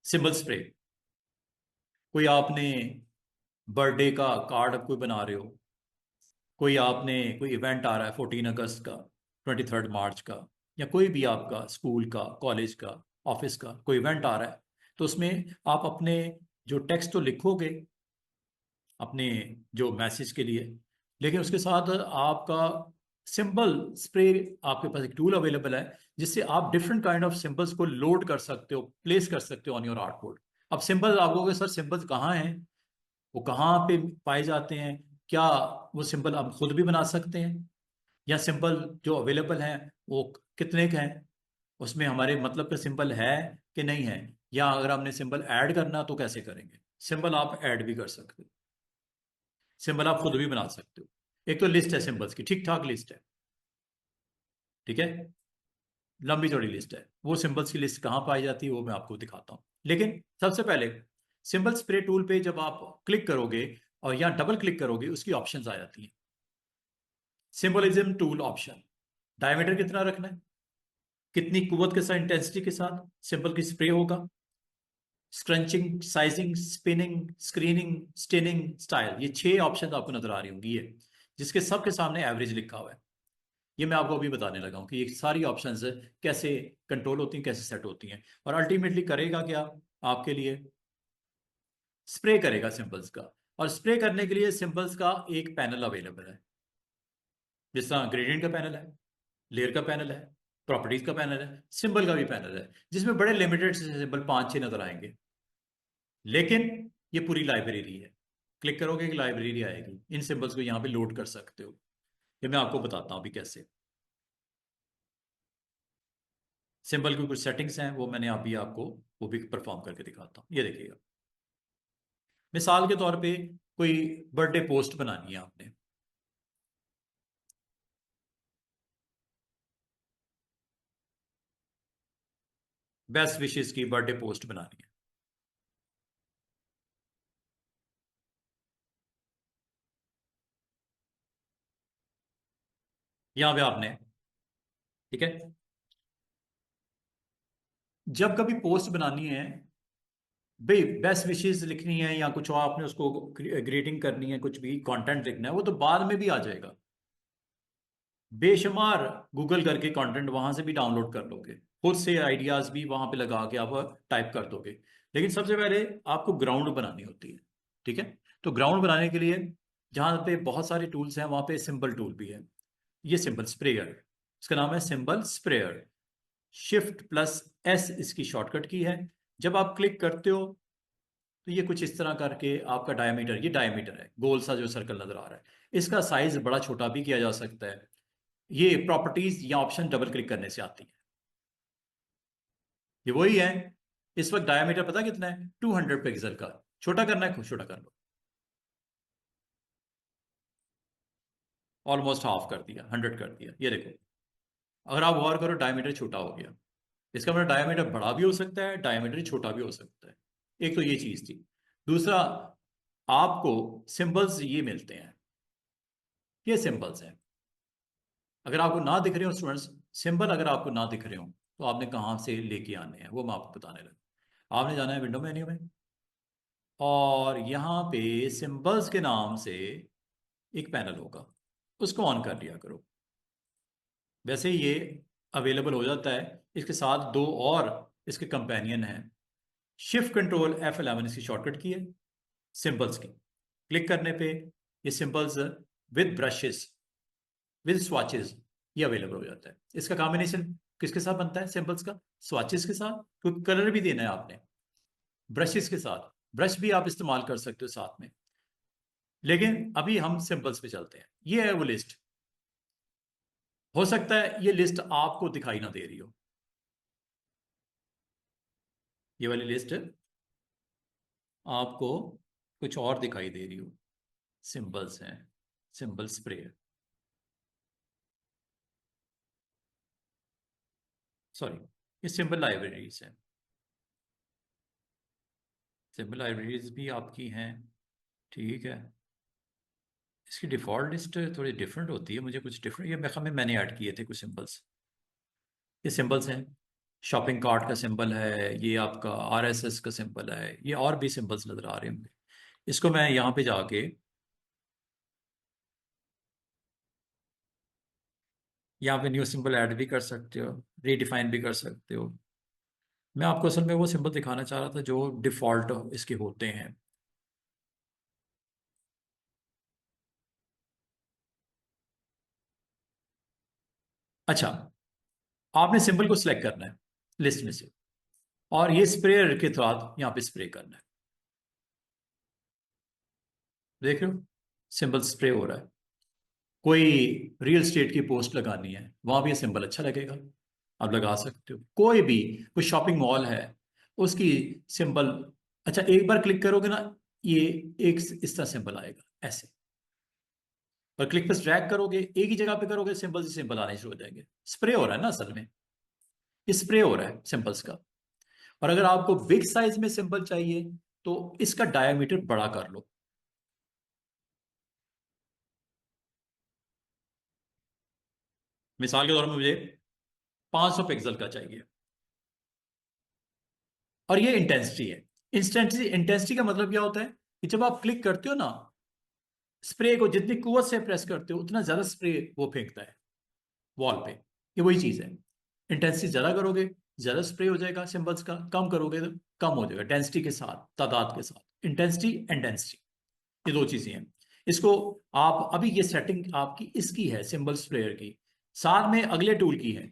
Symbol spray. कोई आपने birthday का कार्ड कोई बना रहे हो, कोई इवेंट आ रहा है 14 अगस्त का, 23 मार्च का, या कोई भी आपका स्कूल का, कॉलेज का, ऑफिस का कोई इवेंट आ रहा है, तो उसमें आप अपने जो टेक्स्ट तो लिखोगे अपने जो मैसेज के लिए, लेकिन उसके साथ आपका सिंबल स्प्रे, आपके पास एक टूल अवेलेबल है जिससे आप डिफरेंट काइंड ऑफ सिंबल्स को लोड कर सकते हो, प्लेस कर सकते हो ऑन योर आर्टबोर्ड। अब सिंबल आप कहोगे सर सिंबल्स कहाँ हैं, वो कहाँ पे पाए जाते हैं, क्या वो सिंबल आप खुद भी बना सकते हैं, या सिंबल जो अवेलेबल हैं वो कितने के हैं, उसमें हमारे मतलब का सिंबल है कि नहीं है, या अगर हमने सिंबल ऐड करना तो कैसे करेंगे। सिंबल आप ऐड भी कर सकते हो, सिंबल आप खुद भी बना सकते हो। एक तो लिस्ट है सिंबल्स की, ठीक ठाक लिस्ट है, ठीक है, लंबी चौड़ी लिस्ट है। वो सिंबल्स की लिस्ट कहाँ पाई जाती है वो मैं आपको दिखाता हूँ। लेकिन सबसे पहले सिंबल स्प्रे टूल पे जब आप क्लिक करोगे और यहाँ डबल क्लिक करोगे उसकी ऑप्शंस आ जाती हैं। सिंबलिज्म टूल ऑप्शन, डायमीटर कितना रखना है, कितनी कुवत के साथ, इंटेंसिटी के साथ सिंबल की स्प्रे होगा, scrunching, sizing, spinning, screening, staining, style, ये 6 ऑप्शन आपको नजर आ रही होंगी, ये जिसके सबके सामने एवरेज लिखा हुआ है। ये मैं आपको अभी बताने लगा हूं कि ये सारी ऑप्शंस कैसे कंट्रोल होती हैं, कैसे सेट होती हैं, और अल्टीमेटली करेगा क्या आपके लिए, स्प्रे करेगा सिंबल्स का। और स्प्रे करने के लिए सिंबल्स का एक पैनल अवेलेबल है, जिस तरह ग्रेडियंट का पैनल है, लेयर का पैनल है, प्रॉपर्टीज का पैनल है, सिंबल का भी पैनल है, जिसमें बड़े लिमिटेड से सिंबल 5-6 नजर आएंगे। लेकिन ये पूरी लाइब्रेरी है, क्लिक करोगे कि लाइब्रेरी आएगी, इन सिंबल्स को यहाँ पे लोड कर सकते हो। ये मैं आपको बताता हूँ अभी कैसे। सिंबल की कुछ सेटिंग्स हैं वो मैंने अभी आपको वो भी परफॉर्म करके दिखाता हूँ, ये देखिएगा। मिसाल के तौर पे कोई बर्थडे पोस्ट बनानी है आपने, बेस्ट विशेस की बर्थडे पोस्ट बनानी है, यहां पे आपने, ठीक है, जब कभी पोस्ट बनानी है भाई, बेस्ट विशेस लिखनी है या कुछ और आपने उसको ग्रीटिंग करनी है, कुछ भी कंटेंट लिखना है, वो तो बाद में भी आ जाएगा। बेशुमार गूगल करके कंटेंट वहां से भी डाउनलोड कर लोगे, खुद से आइडियाज भी वहां पे लगा के आप टाइप कर दोगे। लेकिन सबसे पहले आपको ग्राउंड बनानी होती है, ठीक है। तो ग्राउंड बनाने के लिए जहां पे बहुत सारे टूल्स हैं वहां पे सिंबल टूल भी है। ये सिंबल स्प्रेयर, इसका नाम है सिंबल स्प्रेयर। Shift+S इसकी शॉर्टकट की है। जब आप क्लिक करते हो तो ये कुछ इस तरह करके आपका डायमीटर, ये डायमीटर है, गोल सा जो सर्कल नजर आ रहा है, इसका साइज बड़ा छोटा भी किया जा सकता है। ये प्रॉपर्टीज या ऑप्शन डबल क्लिक करने से आती है। ये वही है। इस वक्त डायमीटर पता कितना है, 200 पिक्सल का। छोटा करना है, खुद छोटा कर लो, ऑलमोस्ट हाफ कर दिया, 100 कर दिया, ये देखो। अगर आप गौर करो डायमीटर छोटा हो गया, इसका मतलब डायमीटर बड़ा भी हो सकता है, डायमीटर छोटा भी हो सकता है। एक तो ये चीज थी। दूसरा, आपको सिंबल्स ये मिलते हैं, ये सिंबल्स हैं। अगर आपको ना दिख रहे हो स्टूडेंट्स, सिंबल अगर आपको ना दिख रहे हो तो आपने कहाँ से लेके आने हैं वो मैं आपको बताने लगा। आपने जाना है विंडो मेन्यू में, और यहाँ पे सिंबल्स के नाम से एक पैनल होगा, उसको ऑन कर लिया करो। वैसे ही ये अवेलेबल हो जाता है। इसके साथ दो और इसके कंपेनियन हैं। Shift+Ctrl+F11 इसकी शॉर्टकट की है सिंबल्स की। क्लिक करने पे ये symbols with brushes, with swatches, ये अवेलेबल हो जाता है। इसका कॉम्बिनेशन किसके साथ बनता है सिंबल्स का, स्वाचेस के साथ, क्योंकि कलर भी देना है आपने, ब्रशेस के साथ, ब्रश भी आप इस्तेमाल कर सकते हो साथ में। लेकिन अभी हम सिंबल्स पे चलते हैं। ये है वो लिस्ट। हो सकता है ये लिस्ट आपको दिखाई ना दे रही हो, ये वाली लिस्ट आपको कुछ और दिखाई दे रही हो। सिंबल्स हैं, सिंबल स्प्रे, सॉरी, ये सिंबल लाइब्रेरीज है। सिंबल लाइब्रेरीज भी आपकी हैं, ठीक है। इसकी डिफ़ॉल्ट लिस्ट थोड़ी डिफरेंट होती है, मुझे कुछ डिफरेंट, ये मैं मैंने ऐड किए थे कुछ सिंबल्स। ये सिंबल्स हैं, शॉपिंग कार्ट का सिंबल है, ये आपका आरएसएस का सिंबल है, ये और भी सिंबल्स नजर आ रहे होंगे। इसको मैं यहाँ पे जाके यहाँ पे न्यू सिंबल ऐड भी कर सकते हो, रीडिफाइन भी कर सकते हो। मैं आपको असल में वो सिंबल दिखाना चाह रहा था जो डिफॉल्ट इसके होते हैं। अच्छा, आपने सिंबल को सिलेक्ट करना है लिस्ट में से, और ये स्प्रेयर के साथ यहाँ पे स्प्रे करना है। देख रहे हो, सिंबल स्प्रे हो रहा है। कोई रियल स्टेट की पोस्ट लगानी है, वहां भी ये सिंबल अच्छा लगेगा, आप लगा सकते हो। कोई भी, कोई शॉपिंग मॉल है, उसकी सिंबल। अच्छा, एक बार क्लिक करोगे ना, ये एक इस तरह सिंबल आएगा ऐसे, और क्लिक पर ड्रैग करोगे, एक ही जगह पे करोगे, सिंबल से सिंबल आने शुरू हो जाएंगे। स्प्रे हो रहा है ना असल में, ये स्प्रे हो रहा है सिंबल्स का। और अगर आपको बिग साइज में सिंबल चाहिए तो इसका डायमीटर बड़ा कर लो। मिसाल के तौर में मुझे 500 पिक्सल का चाहिए, और ये इंटेंसिटी है। इंटेंसिटी इंटेंसिटी का मतलब क्या होता है कि जब आप क्लिक करते हो ना, स्प्रे को जितनी कुवत से प्रेस करते हो उतना ज्यादा स्प्रे वो फेंकता है वॉल पे। ये वही चीज है। इंटेंसिटी ज्यादा करोगे, ज्यादा स्प्रे हो जाएगा सिंबल्स का, कम करोगे तो कम हो जाएगा, डेंसिटी के साथ, तादाद के साथ। इंटेंसिटी एंड डेंसिटी, ये दो चीजें हैं। इसको आप अभी, ये सेटिंग आपकी इसकी है सिंबल स्प्रेयर की, साथ में अगले टूल की है,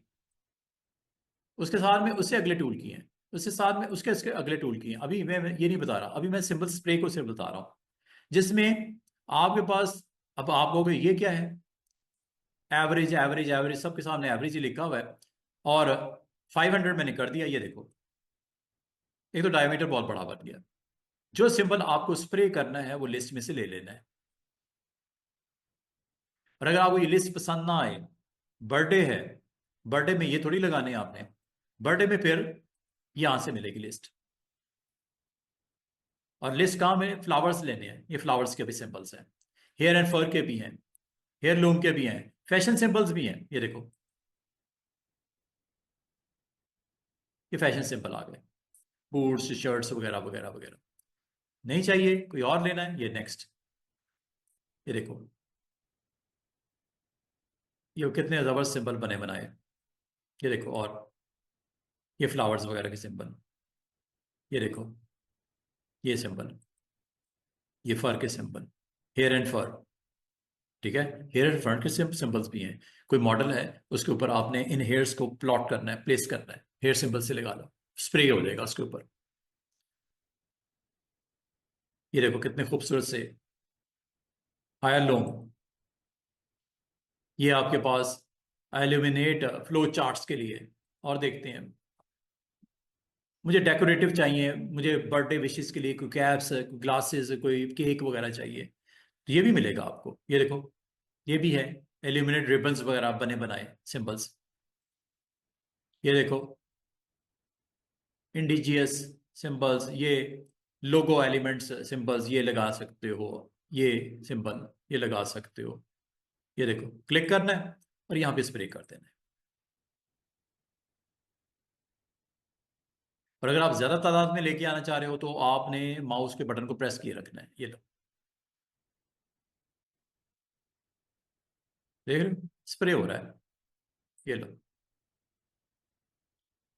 उसके साथ में उससे अगले टूल की है, उसके साथ में उसके उसके अगले टूल की है। अभी मैं ये नहीं बता रहा, अभी मैं सिंबल स्प्रे को सिर्फ बता रहा हूं, जिसमें आपके पास, अब आप कहोगे ये क्या है, एवरेज एवरेज एवरेज, सबके सामने एवरेज ही लिखा हुआ है, और 500 मैंने कर दिया। ये देखो, एक तो डायमीटर बहुत बड़ा बन गया। जो सिंबल आपको स्प्रे करना है वो लिस्ट में से ले लेना है। और अगर आपको ये लिस्ट पसंद ना आए, बर्थडे है, बर्थडे में ये थोड़ी लगाने हैं आपने, बर्थडे में फिर यहां से मिलेगी लिस्ट। और लिस्ट कहाँ में, फ्लावर्स लेने हैं, ये फ्लावर्स के भी सिंबल्स हैं, हेयर एंड फर के भी हैं, हेयर लूम के भी हैं, फैशन सिंबल्स भी हैं। ये देखो, ये फैशन सिंबल आ गए, बूट्स शर्ट्स वगैरह वगैरह वगैरह। नहीं चाहिए, कोई और लेना है, ये नेक्स्ट। ये देखो, ये कितने जबरदस्त सिंबल बने बनाए। ये देखो, और ये फ्लावर्स वगैरह के सिंबल। ये देखो, ये सिंबल, ये फर के सिंबल, हेयर एंड फर। ठीक है, हेयर एंड फर के सिंबल्स भी हैं। कोई मॉडल है, उसके ऊपर आपने इन हेयर्स को प्लॉट करना है, प्लेस करना है, हेयर सिंबल से लगा लो, स्प्रे हो जाएगा उसके ऊपर। ये देखो कितने खूबसूरत से आयरलूम। ये आपके पास एल्यूमिनेट फ्लो चार्ट्स के लिए। और देखते हैं, मुझे डेकोरेटिव चाहिए, मुझे बर्थडे विशेस के लिए कोई कैप्स, कोई ग्लासेस, कोई केक वगैरह चाहिए, तो ये भी मिलेगा आपको। ये देखो, ये भी है, एल्यूमिनेट रिबन्स वगैरह बने बनाए सिंबल्स। ये देखो, इंडिजियस सिंबल्स, ये लोगो एलिमेंट्स सिंबल्स, ये लगा सकते हो, ये सिंबल ये लगा सकते हो। ये देखो, क्लिक करना है और यहाँ पे स्प्रे कर देना है। और अगर आप ज्यादा तादाद में लेके आना चाह रहे हो तो आपने माउस के बटन को प्रेस किए रखना है। ये लो, देख रहे हो, स्प्रे हो रहा है। ये लो,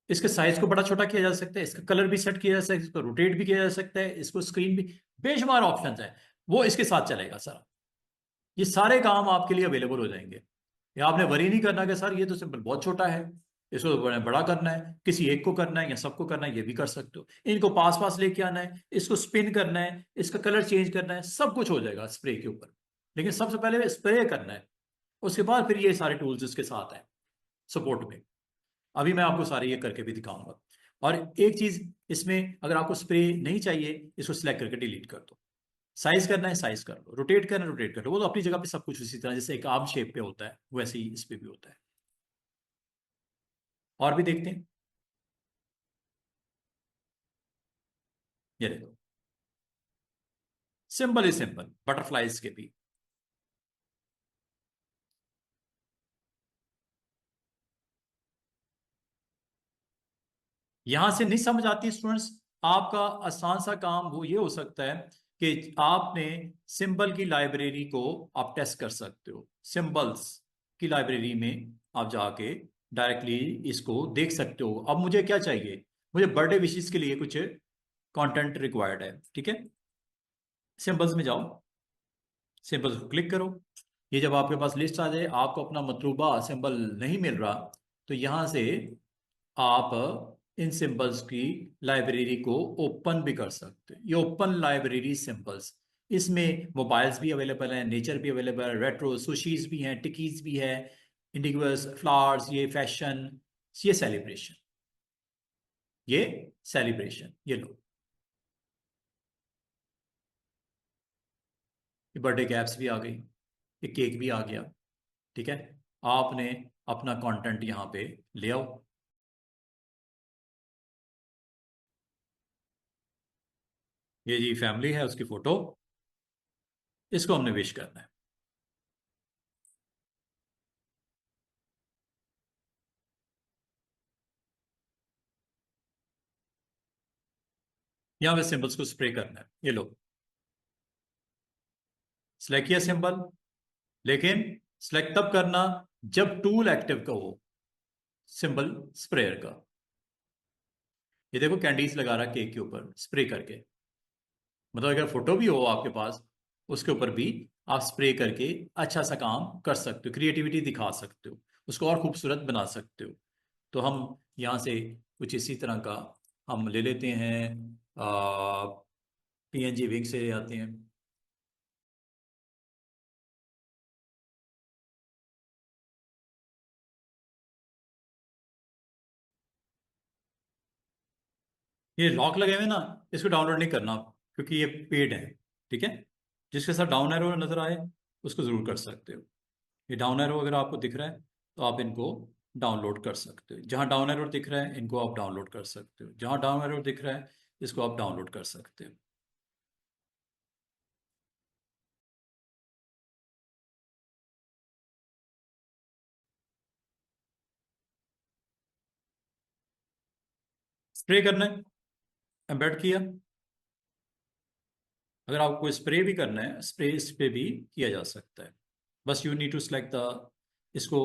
इसके साइज को बड़ा छोटा किया जा सकता है, इसका कलर भी सेट किया जा सकता है, इसको रोटेट भी किया जा सकता है, इसको स्क्रीन भी, बेशुमार ऑप्शंस हैं, वो इसके साथ चलेगा सर। ये सारे काम आपके लिए अवेलेबल हो जाएंगे। या आपने वरी नहीं करना कि सर ये तो सिंपल बहुत छोटा है, इसको तो बड़ा करना है, किसी एक को करना है या सबको करना है, ये भी कर सकते हो। इनको पास पास लेके आना है, इसको स्पिन करना है, इसका कलर चेंज करना है, सब कुछ हो जाएगा स्प्रे के ऊपर। लेकिन सबसे पहले स्प्रे करना है, उसके बाद फिर ये सारे टूल्स इसके साथ हैं सपोर्ट में। अभी मैं आपको सारे ये करके भी दिखाऊंगा। और एक चीज इसमें, अगर आपको स्प्रे नहीं चाहिए, इसको सिलेक्ट करके डिलीट कर दो। साइज करना है साइज कर लो, रोटेट करना है रोटेट कर लो, वो तो अपनी जगह पे सब कुछ उसी तरह, जैसे एक आर्म शेप पे होता है वैसे ही इस पे भी होता है। और भी देखते हैं। ये देखो, सिंपल ही सिंपल, बटरफ्लाइज के भी। यहां से नहीं समझ आती स्टूडेंट्स, आपका आसान सा काम वो ये हो सकता है कि आपने सिंबल की लाइब्रेरी को आप टेस्ट कर सकते हो। सिंबल्स की लाइब्रेरी में आप जाके डायरेक्टली इसको देख सकते हो। अब मुझे क्या चाहिए, मुझे बर्थडे विशेस के लिए कुछ कंटेंट रिक्वायर्ड है, ठीक है। सिंबल्स में जाओ, सिंबल्स को क्लिक करो। ये जब आपके पास लिस्ट आ जाए, आपको अपना मतलूबा सिंबल नहीं मिल रहा, तो यहां से आप इन सिंबल्स की लाइब्रेरी को ओपन भी कर सकते हैं। ये ओपन लाइब्रेरी सिंबल्स, इसमें मोबाइल्स भी अवेलेबल हैं, नेचर भी अवेलेबल है, रेट्रो सुशीज भी हैं, टिकीज भी है, इंडिविजुअल्स, फ्लावर्स, ये फैशन, ये सेलिब्रेशन, ये सेलिब्रेशन, ये लो, ये बर्थडे कैप्स भी आ गई, ये केक भी आ गया, ठीक है। आपने अपना कंटेंट यहां पे ले आओ। ये जी फैमिली है, उसकी फोटो, इसको हमने विश करना है। यहां पे सिंबल्स को स्प्रे करना है, ये लो, सिलेक्ट किया सिंबल। लेकिन सिलेक्ट तब करना जब टूल एक्टिव का हो, सिंबल स्प्रेयर का। ये देखो कैंडीज लगा रहा केक के ऊपर स्प्रे करके, मतलब अगर फोटो भी हो आपके पास, उसके ऊपर भी आप स्प्रे करके अच्छा सा काम कर सकते हो, क्रिएटिविटी दिखा सकते हो, उसको और खूबसूरत बना सकते हो। तो हम यहाँ से कुछ इसी तरह का हम ले लेते हैं, पीएनजी विंग से ले आते हैं। ये लॉक लगे हुए ना, इसको डाउनलोड नहीं करना क्योंकि ये पेड है, ठीक है। जिसके साथ डाउन एरो नजर आए उसको जरूर कर सकते हो। ये डाउन एरो अगर आपको दिख रहा है तो आप इनको डाउनलोड कर सकते हो। जहां डाउन एरो दिख रहा है इनको आप डाउनलोड कर सकते हो, जहां डाउन एरो दिख रहा है इसको आप डाउनलोड कर सकते हो। स्प्रे करना है, एम्बेड किया। अगर आपको कोई स्प्रे भी करना है, स्प्रे इस पे भी किया जा सकता है। बस you need to select the, इसको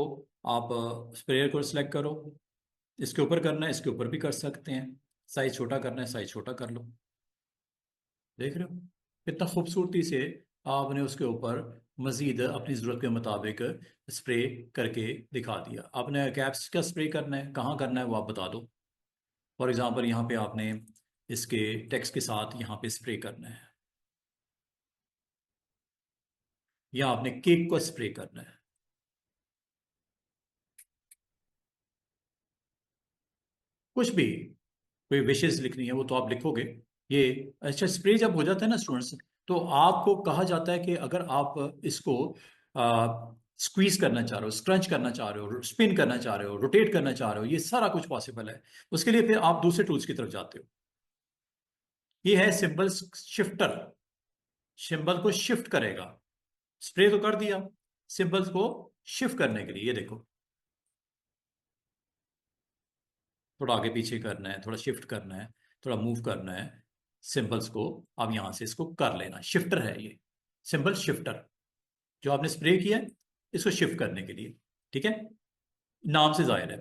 आप स्प्रेयर को सिलेक्ट करो, इसके ऊपर करना है, इसके ऊपर भी कर सकते हैं, साइज छोटा करना है साइज छोटा कर लो। देख रहे हो कितना खूबसूरती से आपने उसके ऊपर मजीद अपनी ज़रूरत के मुताबिक स्प्रे करके दिखा दिया। आपने कैप्स का स्प्रे करना है, कहाँ करना है वो आप बता दो। फॉर एग्जांपल यहाँ पे आपने इसके टेक्स्ट के साथ यहाँ पे स्प्रे करना है, या आपने केक को स्प्रे करना है, कुछ भी, कोई विशेष लिखनी है वो तो आप लिखोगे। ये अच्छा स्प्रे जब हो जाता है ना स्टूडेंट्स, तो आपको कहा जाता है कि अगर आप इसको स्क्वीज करना चाह रहे हो, स्क्रंच करना चाह रहे हो, स्पिन करना चाह रहे हो, रोटेट करना चाह रहे हो, ये सारा कुछ पॉसिबल है। उसके लिए फिर आप दूसरे टूल्स की तरफ जाते हो। ये है सिंबल शिफ्टर, सिंबल को शिफ्ट करेगा। स्प्रे तो कर दिया, सिंबल्स को शिफ्ट करने के लिए ये देखो, थोड़ा आगे पीछे करना है, थोड़ा शिफ्ट करना है, थोड़ा मूव करना है सिंबल्स को। अब यहां से इसको कर लेना, शिफ्टर है ये, सिंबल शिफ्टर जो आपने स्प्रे किया है इसको शिफ्ट करने के लिए, ठीक है, नाम से जाहिर है।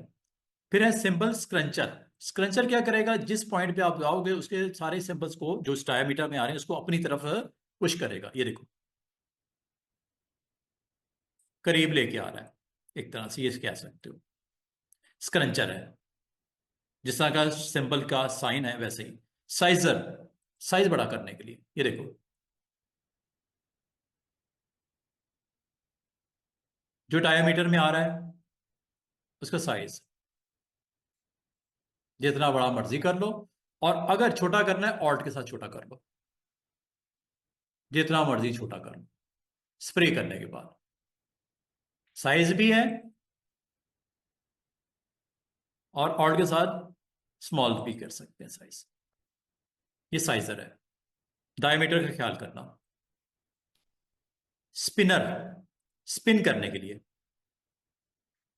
फिर है सिंबल स्क्रंचर। स्क्रंचर क्या करेगा, जिस पॉइंट पे आप जाओगे उसके सारे सिंबल्स को जो डायमीटर में आ रहे हैं उसको अपनी तरफ पुश करेगा, ये देखो करीब लेके आ रहा है, एक तरह से ये कह सकते हो स्क्रंचर है। जिस तरह का सिंबल का साइन है वैसे ही साइजर, साइज बड़ा करने के लिए ये देखो, जो डायमीटर में आ रहा है उसका साइज जितना बड़ा मर्जी कर लो, और अगर छोटा करना है ऑल्ट के साथ छोटा कर लो, जितना मर्जी छोटा कर लो स्प्रे करने के बाद। साइज भी है और ऑल्ट के साथ स्मॉल भी कर सकते हैं साइज। ये साइजर है, डायमीटर का ख्याल करना। स्पिनर, स्पिन करने के लिए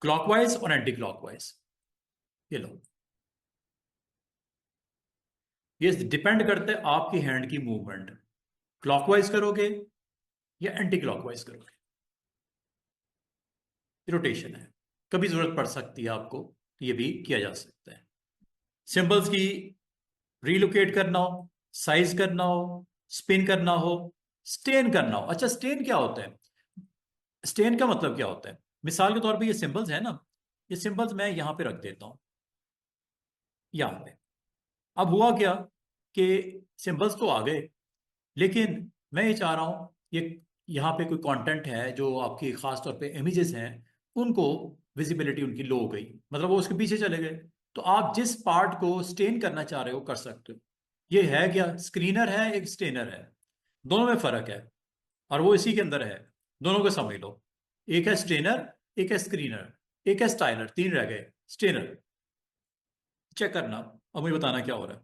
क्लॉकवाइज और एंटी क्लॉकवाइज, ये लो। ये डिपेंड करता है आपकी हैंड की मूवमेंट, क्लॉकवाइज करोगे या एंटी क्लॉकवाइज करोगे, रोटेशन है। कभी जरूरत पड़ सकती है आपको, ये भी किया जा सकता है। सिंबल्स की रीलोकेट करना हो, साइज करना हो, स्पिन करना हो, स्टेन करना हो। अच्छा, स्टेन क्या होता है? स्टेन का मतलब क्या होता है? मिसाल के तौर पे ये सिंबल्स है ना, ये सिंबल्स मैं यहां पे रख देता हूं, यहां पे। अब हुआ क्या कि सिंबल्स तो आ गए, लेकिन मैं ये चाह रहा हूं ये यहाँ पे कोई कंटेंट है जो आपकी खास तौर पे इमेजेस हैं, उनको विजिबिलिटी उनकी लो हो गई, मतलब वो उसके पीछे चले गए। तो आप जिस पार्ट को स्टेन करना चाह रहे हो कर सकते हो। ये है क्या, स्क्रीनर है एक स्टेनर है, दोनों में फर्क है, और वो इसी के अंदर है। दोनों को समझ लो, एक है स्टेनर, एक है स्क्रीनर, एक है स्टाइलर, तीन रह गए। स्टेनर चेक करना और मुझे बताना क्या हो रहा है।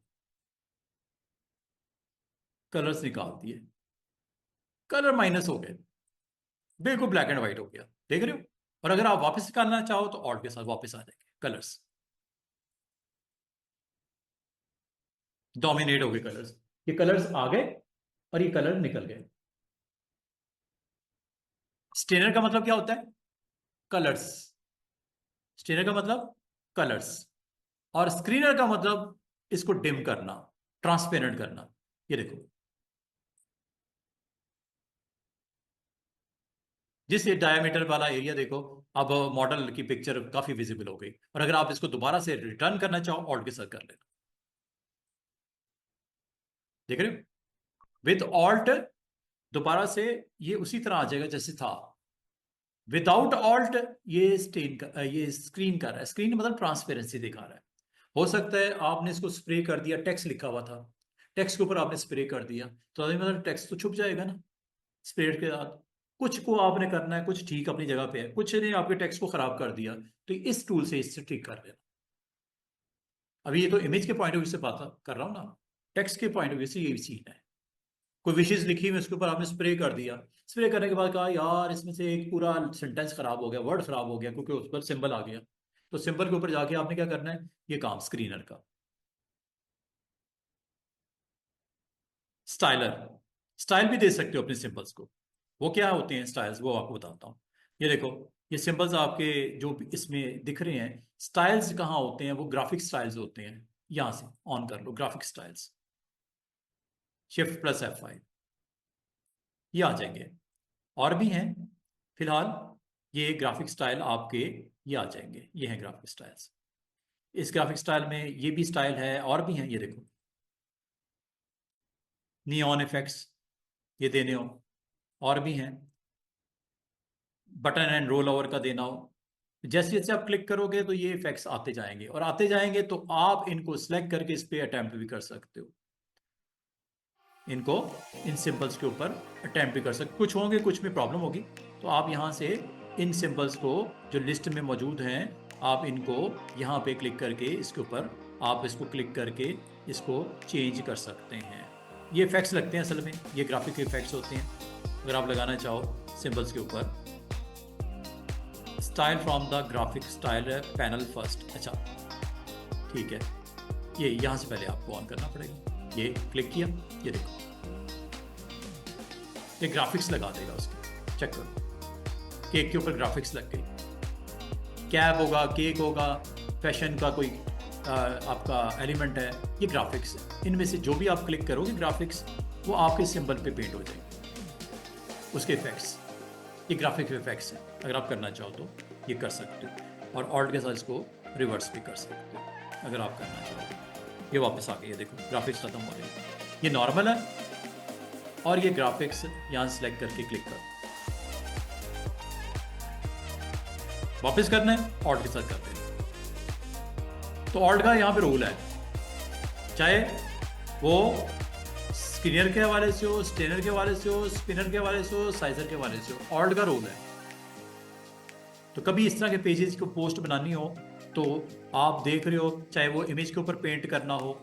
कलर्स निकाल दिए, कलर माइनस हो गए, बिल्कुल ब्लैक एंड व्हाइट हो गया, देख रहे हो? और अगर आप वापस निकालना चाहो तो ऑल्ट के साथ वापस आ जाएंगे कलर्स, डोमिनेट हो गए कलर्स। ये कलर्स आ गए और ये कलर निकल गए। स्टेनर का मतलब क्या होता है? कलर्स। स्टेनर का मतलब कलर्स, और स्क्रीनर का मतलब इसको डिम करना, ट्रांसपेरेंट करना। ये देखो, जिस ये डायमीटर वाला एरिया देखो, अब मॉडल की पिक्चर काफी विजिबल हो गई। और अगर आप इसको दोबारा से रिटर्न करना चाहो, ऑल्ट के साथ कर लेना, देख रहे हो? विद ऑल्ट दोबारा से ये उसी तरह आ जाएगा जैसे था। विदाउट ऑल्ट ये स्टेन का, ये स्क्रीन कर रहा है, स्क्रीन मतलब ट्रांसपेरेंसी दिखा रहा है। हो सकता है आपने इसको स्प्रे कर दिया, टेक्स्ट लिखा हुआ था, टेक्स्ट के ऊपर आपने स्प्रे कर दिया, तो मतलब टेक्स्ट तो छुप जाएगा ना स्प्रे के साथ। कुछ को आपने करना है, कुछ ठीक अपनी जगह पे है, कुछ ने आपके टेक्स्ट को खराब कर दिया, तो इस टूल से इससे ठीक कर लेना। अभी ये तो इमेज के पॉइंट ऑफ व्यू से बात कर रहा हूँ ना, टेक्स्ट के पॉइंट ऑफ व्यू से ये सीन है। कोई विशेष लिखी हुई उसके ऊपर आपने स्प्रे कर दिया, स्प्रे करने के बाद कहा यार इसमें से एक पूरा सेंटेंस खराब हो गया, वर्ड खराब हो गया क्योंकि उस पर सिंबल आ गया। तो सिंबल के ऊपर जाके आपने क्या करना है, ये काम स्क्रीनर का। स्टाइलर, स्टाइल भी दे सकते हो अपने सिंबल्स को। वो क्या होते हैं स्टाइल्स, वो आपको बताता हूँ। ये देखो, ये सिंबल्स आपके जो भी इसमें दिख रहे हैं, स्टाइल्स कहाँ होते हैं? वो ग्राफिक स्टाइल्स होते हैं। यहां से ऑन कर लो ग्राफिक स्टाइल्स, Shift+F5, ये आ जाएंगे। और भी हैं, फिलहाल ये ग्राफिक स्टाइल आपके ये आ जाएंगे, ये हैं ग्राफिक स्टाइल्स। इस ग्राफिक स्टाइल में ये भी स्टाइल है, और भी हैं, ये देखो, नियॉन इफेक्ट्स, ये देने हो, और भी हैं। बटन एंड रोल ओवर का देना हो, जैसे जैसे आप क्लिक करोगे तो ये इफेक्ट्स आते जाएंगे और आते जाएंगे, तो आप इनको सिलेक्ट करके इस पे अटेम्प्ट भी कर सकते हो। इनको, इन सिंबल्स के ऊपर अटेम्प्ट भी कर सकते, कुछ होंगे कुछ में प्रॉब्लम होगी, तो आप यहाँ से इन सिंबल्स को जो लिस्ट में मौजूद हैं, आप इनको यहाँ पे क्लिक करके इसके ऊपर आप इसको क्लिक करके इसको चेंज कर सकते हैं। ये इफेक्ट्स लगते हैं, असल में ये ग्राफिक इफेक्ट्स होते हैं। अगर आप लगाना चाहो सिंबल्स के ऊपर, style from the graphic style panel first. अच्छा ठीक है, ये यहाँ से पहले आपको ऑन करना पड़ेगा। ये क्लिक किया, ये देखो ये ग्राफिक्स लगा देगा उसके, चेक करो केक के ऊपर ग्राफिक्स लग गई। कैब होगा, केक होगा, फैशन का कोई आपका एलिमेंट है, ये ग्राफिक्स है। इनमें से जो भी आप क्लिक करोगे ग्राफिक्स, वो आपके सिंबल पे पेंट हो जाएंगे, उसके इफेक्ट्स। ये ग्राफिक इफेक्ट्स हैं, अगर आप करना चाहो तो ये कर सकते हो, और ऑल्ट के साथ इसको रिवर्स भी कर सकते हो अगर आप करना चाहो। ये वापस आ गई, ये देखो ग्राफिक्स खत्म हो रहे हैं। ये नॉर्मल है, और ये ग्राफिक्स यहाँ सेलेक्ट करके क्लिक करो, वापस करना है ऑल्ट के साथ कर देना। तो ऑल्ट का यहाँ पे रूल है, चाहे वो स्क्रीनर के हवाले से हो, स्टेनर के हवाले से हो, स्पिनर के हवाले से हो, साइजर के हवाले से हो, ऑल्ट का रूल है। तो कभी इस तरह के पेजेस को पोस्ट बनानी हो तो आप देख रहे हो, चाहे वो इमेज के ऊपर पेंट करना हो,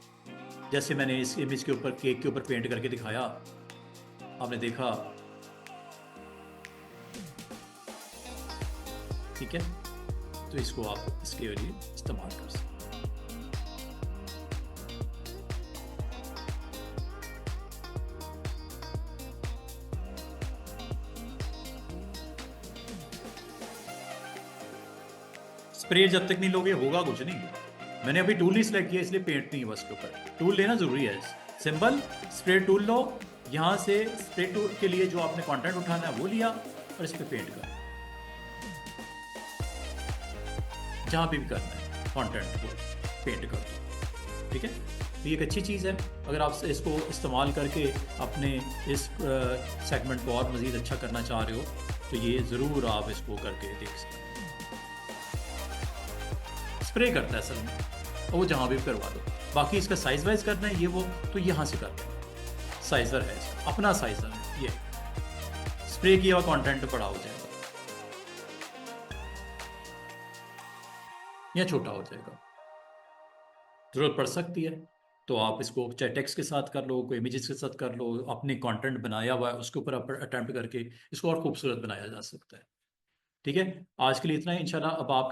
जैसे मैंने इस इमेज के ऊपर केक के ऊपर पेंट करके दिखाया, आपने देखा, ठीक है? तो इसको आप इसके लिए इस्तेमाल कर सकते स्प्रे जब तक नहीं लोगे होगा कुछ नहीं। मैंने अभी टूल नहीं सिलेक्ट किया इसलिए पेंट नहीं है बस के ऊपर। टूल लेना जरूरी है। सिंपल स्प्रे टूल लो, यहाँ से स्प्रे टूल के लिए जो आपने कंटेंट उठाना है वो लिया और इस पर पेंट कर, जहाँ भी करना है कंटेंट को पेंट कर दो। ठीक है, तो ये एक अच्छी चीज़ है। अगर आप इसको इस्तेमाल करके अपने इस सेगमेंट को और मज़ीद अच्छा करना चाह रहे हो तो ये ज़रूर आप इसको करके देख सकते हैं। स्प्रे करता है असल में, और वो जहाँ भी करवा दो। बाकी इसका साइज वाइज करना है ये वो तो यहाँ से करना है। साइजर है इसका, अपना साइजर है ये। स्प्रे किया हुआ कंटेंट बड़ा हो जाएगा या छोटा हो जाएगा, ज़रूरत पड़ सकती है। तो आप इसको चाहे टेक्स्ट के साथ कर लो, कोई इमेजेस के साथ कर लो, अपने कंटेंट बनाया हुआ है उसके ऊपर अटेम्प्ट करके इसको और खूबसूरत बनाया जा सकता है। ठीक है, आज के लिए इतना ही। इंशाल्लाह अब आप